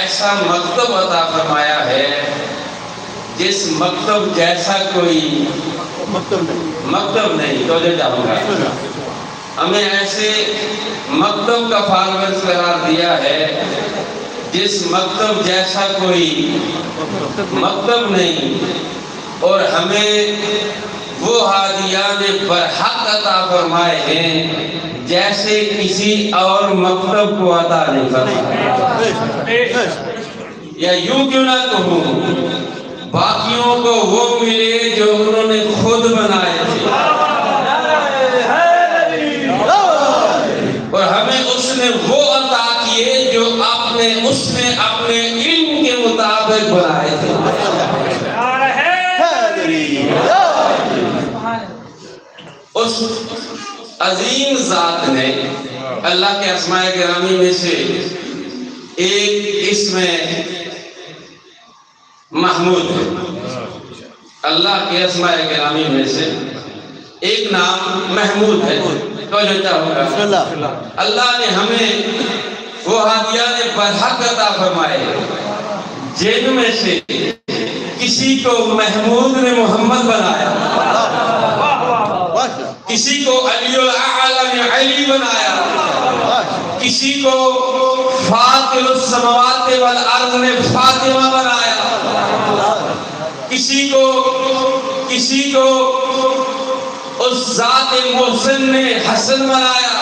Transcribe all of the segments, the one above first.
ایسا مکتب عطا فرمایا ہے جس مکتب جیسا کوئی مکتب نہیں. تو جو چاہوں گا ہمیں ایسے مکتب کا فالوورز قرار دیا ہے جس مکتب جیسا کوئی مکتب نہیں, اور ہمیں وہ ہادیان برحق عطا فرمائے ہیں جیسے کسی اور مکتب کو عطا نہیں فرمایا. یا یوں کیوں نہ کہوں, باقیوں کو وہ ملے جو انہوں نے خود بنائے تھے, اور ہمیں اس نے وہ عطا کیے جو آپ نے اس نے اپنے علم کے مطابق بنائے تھے. اس عظیم ذات نے اللہ کے اسماء گرامی میں سے ایک اسم محمود ہے. اللہ کے اسماء گرامی میں سے ایک نام محمود ہے. تو جو چاہوں گا اللہ نے ہمیں وہ ہادیان برحق عطا فرمائے جن میں سے کسی کو محمود نے محمد بنایا, کسی کو علی الاعلی نے علی بنایا, کسی کو فاطر السماوات والارض نے فاطمہ بنایا, کسی کو اس ذات محسن نے حسن بنایا,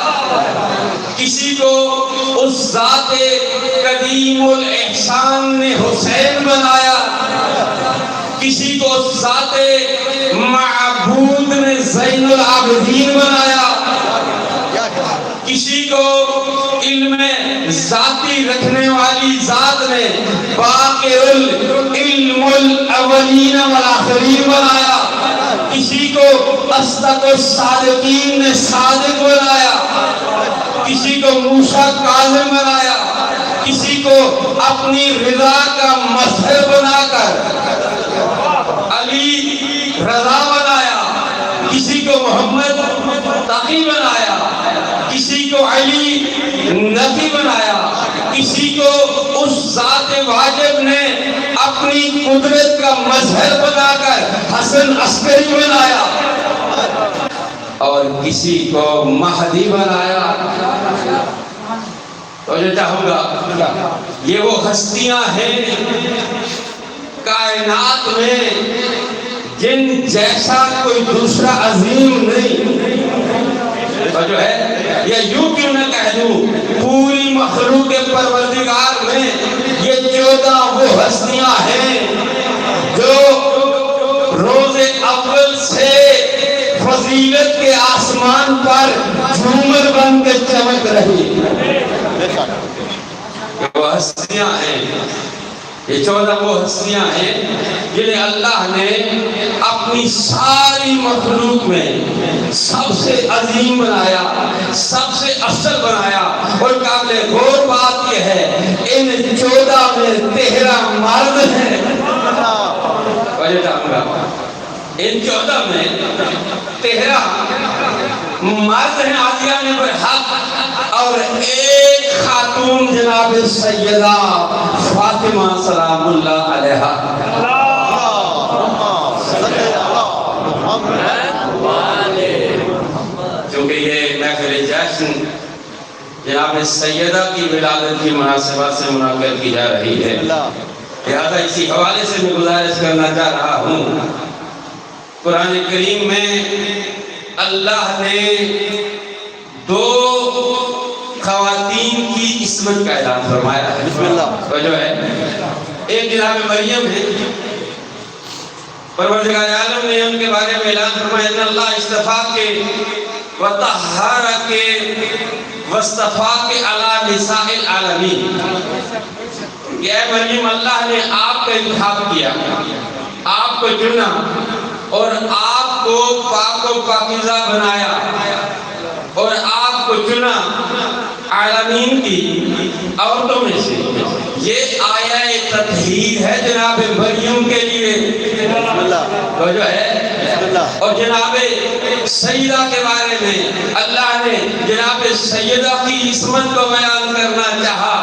کسی کو اس ذات قدیم الاحسان نے حسین بنایا, کسی کو اس ذات معبود نے زین العابدین بنایا, کسی کو علم ذاتی رکھنے والی ذات نے باقر العلم الاولین والآخرین بنایا, کسی کو اصدق الصادقین نے صادق بنایا, کسی کو موسیٰ کاظم بنایا, کسی کو اپنی رضا کا مظہر بنا کر علی رضا بنایا, کسی کو محمد تقی بنایا, کسی کو علی نبی بنایا, کسی کو اس ذات واجب نے اپنی قدرت کا مظہر بنا کر حسن عسکری بنایا, اور کسی کو مہدی بنایا. تو جو چاہوں گا یہ وہ ہستیاں ہیں کائنات میں جن جیسا کوئی دوسرا عظیم نہیں. تو جو ہے یا یوں کیوں نہ کہہ دوں, پوری مخلوق پروردگار میں یہ 14 وہ ہستیاں ہیں جو روز اول سے فضیلت کے آسمان پر جھومر بن کے چمک رہی. وہ ہستیاں ہیں, یہ 14 وہ ہستیاں ہیں جنہیں اللہ نے اپنی ساری مخلوق میں سب سے عظیم بنایا, سب سے افضل بنایا. اور قابل غور بات یہ ہے ان 14 میں 13 مرد ہیں. وجہ چاہوں گا ان 14 میں 13 مرد ہیں عادیان برحق, اور ایک خاتون جناب سیدہ فاطمہ سلام اللہ علیہا. چونکہ یہ محفل جشن جناب سیدہ کی ولادت کی مناسبت سے منعقد کی جا رہی ہے, لہذا اسی حوالے سے میں گزارش کرنا چاہ رہا ہوں. قرآن کریم میں اللہ نے 2 خواتین کی عصمت کا اعلان فرمایا ہے. بسم اللہ. تو جو ہے ایک جناب مریم ہے, پروردگار عالم نے ان کے بارے میں اعلان فرمایا ان اللہ اصطفاک وطہرک واصطفاک علی نساء العالمین. کہ اے مریم اللہ نے آپ کا انتخاب کیا, آپ کو چنا, اور آپ کو پاک و پاکیزہ بنایا, اور آپ کو چنا عالمین کی عورتوں میں سے. یہ آیہ تطہیر ہے جناب مریم کے لیے. تو جو ہے اور جناب سیدہ کے بارے میں اللہ نے جناب سیدہ کی عصمت کو بیان کرنا چاہا